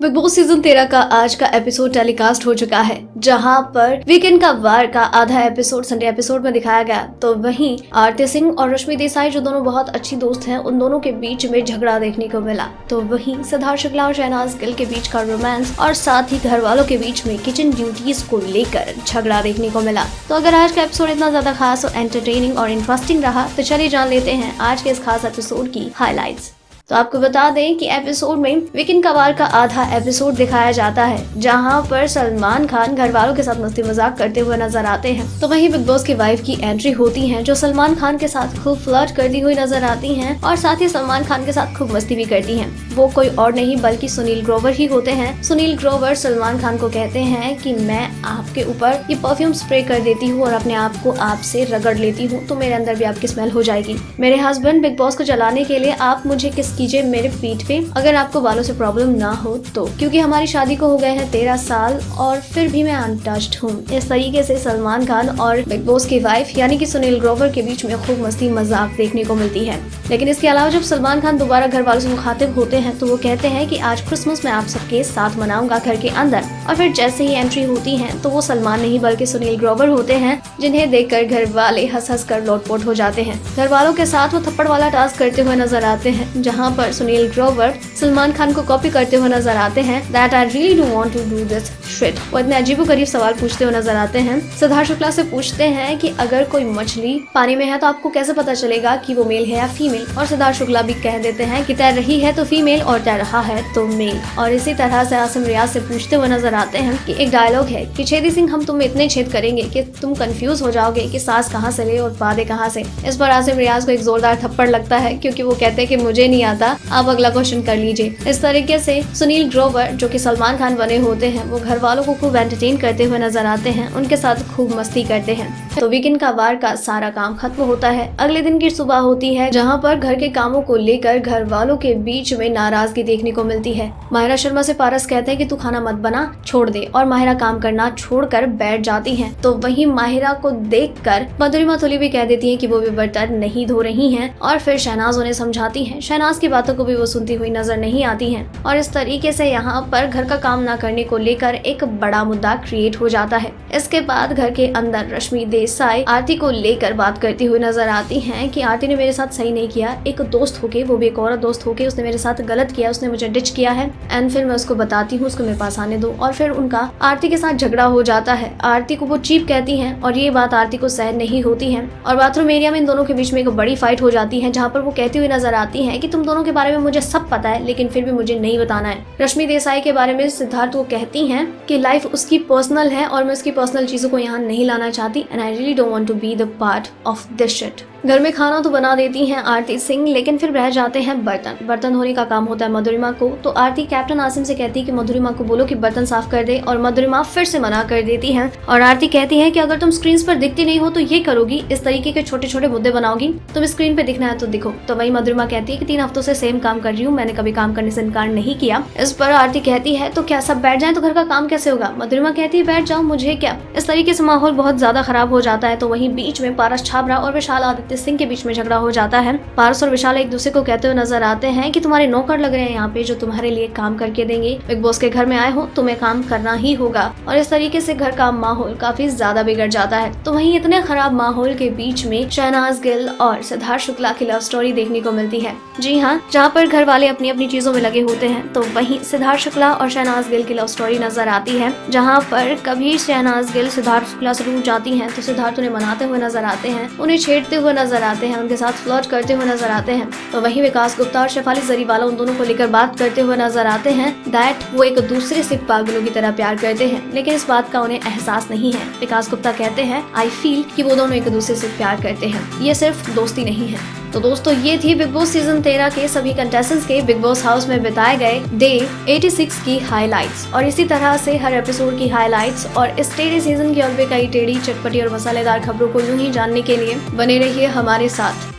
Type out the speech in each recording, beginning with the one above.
Big boss season 13 का आज का एपिसोड टेलीकास्ट हो चुका है, जहां पर वीकेंड का वार का आधा एपिसोड संडे एपिसोड में दिखाया गया। तो वहीं आरती सिंह और रश्मि देसाई, जो दोनों बहुत अच्छी दोस्त हैं, उन दोनों के बीच में झगड़ा देखने को मिला। तो वहीं सिद्धार्थ शुक्ला और शहनाज गिल के बीच का रोमांस और साथ ही घर वालों के बीच में किचन ड्यूटीज को लेकर झगड़ा देखने को मिला। तो अगर आज का एपिसोड इतना ज्यादा खास और एंटरटेनिंग और इंटरेस्टिंग रहा, तो चलिए जान लेते हैं आज के इस खास एपिसोड की हाइलाइट्स। तो आपको बता दें कि एपिसोड में वीकेंड का वार का आधा एपिसोड दिखाया जाता है, जहां पर सलमान खान घर वालों के साथ मस्ती मजाक करते हुए नजर आते हैं। तो वहीं बिग बॉस की वाइफ की एंट्री होती है, जो सलमान खान के साथ खूब फ्लर्ट करती हुई नजर आती हैं और साथ ही सलमान खान के साथ खूब मस्ती भी करती हैं। वो कोई और नहीं बल्कि सुनील ग्रोवर ही होते हैं। सुनील ग्रोवर सलमान खान को कहते हैं कि मैं आपके ऊपर ये परफ्यूम स्प्रे कर देती हूँ और अपने आप को आपसे रगड़ लेती हूँ, तो मेरे अंदर भी आपकी स्मेल हो जाएगी। मेरे हस्बैंड बिग बॉस को जलाने के लिए आप मुझे किस कीजिए मेरे पीठ पे, अगर आपको बालों से प्रॉब्लम ना हो तो, क्योंकि हमारी शादी को हो गए हैं 13 साल और फिर भी मैं अनटच्ड हूँ। इस तरीके से सलमान खान और बिग बॉस की वाइफ यानी कि सुनील ग्रोवर के बीच में खूब मस्ती मजाक देखने को मिलती है। लेकिन इसके अलावा जब सलमान खान दोबारा घर वालों से मुखातिब होते हैं, तो वो कहते हैं कि आज क्रिसमस मैं आप सबके साथ मनाऊंगा घर के अंदर। और फिर जैसे ही एंट्री होती है, तो वो सलमान नहीं बल्कि सुनील ग्रोवर होते हैं, जिन्हें देखकर घर वाले हंस हंस कर लोटपोट हो जाते हैं। घर वालों के साथ वो थप्पड़ वाला टास्क करते हुए नजर आते हैं, जहाँ पर सुनील ग्रोवर सलमान खान को कॉपी करते हुए नजर आते हैं। That I really don't want to do this shit। वो इतने अजीबोगरीब सवाल पूछते हुए नजर आते हैं। सिद्धार्थ शुक्ला से पूछते हैं कि अगर कोई मछली पानी में है तो आपको कैसे पता चलेगा कि वो मेल है या फीमेल, और सिद्धार्थ शुक्ला भी कह देते हैं कि तैर रही है तो फीमेल और तैर रहा है तो मेल। और इसी तरह से आसिम रियाज से पूछते हुए नजर आते हैं कि एक डायलॉग है कि छेदी सिंह हम तुम्हें इतने छेद करेंगे कि तुम कंफ्यूज हो जाओगे कि सांस कहाँ से ले और बादे कहाँ से। इस पर आसिम रियाज को एक जोरदार थप्पड़ लगता है, क्योंकि वो कहते हैं कि मुझे नहीं आता, आप अगला क्वेश्चन कर लीजिए। इस तरीके से सुनील ग्रोवर, जो कि सलमान खान बने होते हैं, वो घर वालों को खूब एंटरटेन करते हुए नजर आते हैं, उनके साथ खूब मस्ती करते हैं। तो वीकेंड का वार का सारा काम खत्म होता है। अगले दिन की सुबह होती है, जहां पर घर के कामों को लेकर घर वालों के बीच में नाराजगी देखने को मिलती है। माहिरा शर्मा से पारस कहते हैं कि तू खाना मत बना, छोड़ दे, और माहिरा काम करना छोड़कर बैठ जाती हैं। तो वहीं माहिरा को देखकर मधुरिमा थोली भी कह देती है कि वो भी बर्तन नहीं धो रही हैं, और फिर शहनाज उन्हें समझाती है। शहनाज की बातों को भी वो सुनती हुई नजर नहीं आती हैं, और इस तरीके से यहाँ पर घर का काम ना करने को लेकर एक बड़ा मुद्दा क्रिएट हो जाता है। इसके बाद घर के अंदर रश्मि देसाई आरती को लेकर बात करती हुई नजर आती हैं कि आरती ने मेरे साथ सही नहीं किया, एक दोस्त होके, वो भी एक औरत दोस्त होके, उसने मेरे साथ गलत किया, उसने मुझे डिच किया है, एंड फिर मैं उसको बताती हूँ, उसको मेरे पास आने दो। और फिर उनका आरती के साथ झगड़ा हो जाता है। आरती को वो चीप कहती हैं और ये बात आरती को सहन नहीं होती है, और बाथरूम एरिया में इन दोनों के बीच में एक बड़ी फाइट हो जाती है, जहाँ पर वो कहती हुई नजर आती है कि तुम दोनों के बारे में मुझे सब पता है, लेकिन फिर भी मुझे नहीं बताना है। रश्मि देसाई के बारे में सिद्धार्थ को कहती हैं कि लाइफ उसकी पर्सनल है और मैं उसकी पर्सनल चीजों को यहाँ नहीं लाना चाहती, and I really don't want to be the part of this shit. घर में खाना तो बना देती हैं आरती सिंह, लेकिन फिर रह जाते हैं बर्तन धोने का काम होता है मधुरिमा को। तो आरती कैप्टन आसिम से कहती है कि मधुरिमा को बोलो कि बर्तन साफ कर दे, और मधुरिमा फिर से मना कर देती है। और आरती कहती है कि अगर तुम स्क्रीन पर दिखती नहीं हो तो ये करोगी, इस तरीके के छोटे छोटे मुद्दे बनाओगी, तुम स्क्रीन पे दिखना है तो दिखो। तो वही मधुरिमा कहती है कि 3 हफ्तों से सेम काम कर रही हूँ, मैंने कभी काम करने से इनकार नहीं किया। इस पर आरती कहती है तो क्या सब बैठ जाए तो घर का काम कैसे होगा। मधुरिमा कहती है बैठ जाओ, मुझे क्या। इस तरीके से माहौल बहुत ज्यादा खराब हो जाता है। तो वहीं बीच में पारस छाबरा और विशाल आदित्य सिंह के बीच में झगड़ा हो जाता है। पारस और विशाल एक दूसरे को कहते हुए नजर आते हैं कि तुम्हारे नौकर लग रहे हैं यहाँ पे, जो तुम्हारे लिए काम करके देंगे। बिग बॉस के घर में आए हो, तुम्हें काम करना ही होगा। और इस तरीके से घर का माहौल काफी ज्यादा बिगड़ जाता है। तो वहीं इतने खराब माहौल के बीच में शहनाज गिल और सिद्धार्थ शुक्ला की लव स्टोरी देखने को मिलती है। जी हाँ, जहाँ पर घर वाले अपनी अपनी चीजों में लगे होते हैं, तो वहीं सिद्धार्थ शुक्ला और शहनाज गिल की लव स्टोरी नजर आती है, जहाँ पर कभी शहनाज गिल सिद्धार्थ शुक्ला से रूठ जाती हैं, तो सिद्धार्थ उन्हें मनाते हुए नजर आते हैं, उन्हें छेड़ते हुए नजर आते हैं, उनके साथ फ्लर्ट करते हुए नजर आते हैं। तो वहीं विकास गुप्ता और शेफाली जरीवाला उन दोनों को लेकर बात करते हुए नजर आते हैं दैट वो एक दूसरे से पागलों की तरह प्यार करते हैं, लेकिन इस बात का उन्हें एहसास नहीं है। विकास गुप्ता कहते हैं आई फील कि वो दोनों एक दूसरे से प्यार करते हैं, ये सिर्फ दोस्ती नहीं है। तो दोस्तों, ये थी बिग बॉस सीजन 13 के सभी कंटेस्टेंट्स के बिग बॉस हाउस में बिताए गए डे 86 की हाइलाइट्स। और इसी तरह से हर एपिसोड की हाइलाइट्स और इस टेढ़े सीजन की और भी कई टेढ़ी, चटपटी और मसालेदार खबरों को यूं ही जानने के लिए बने रहिए हमारे साथ।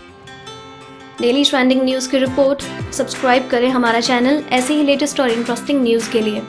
डेली ट्रेंडिंग न्यूज की रिपोर्ट सब्सक्राइब करें हमारा चैनल ऐसे ही लेटेस्ट और इंटरेस्टिंग न्यूज के लिए।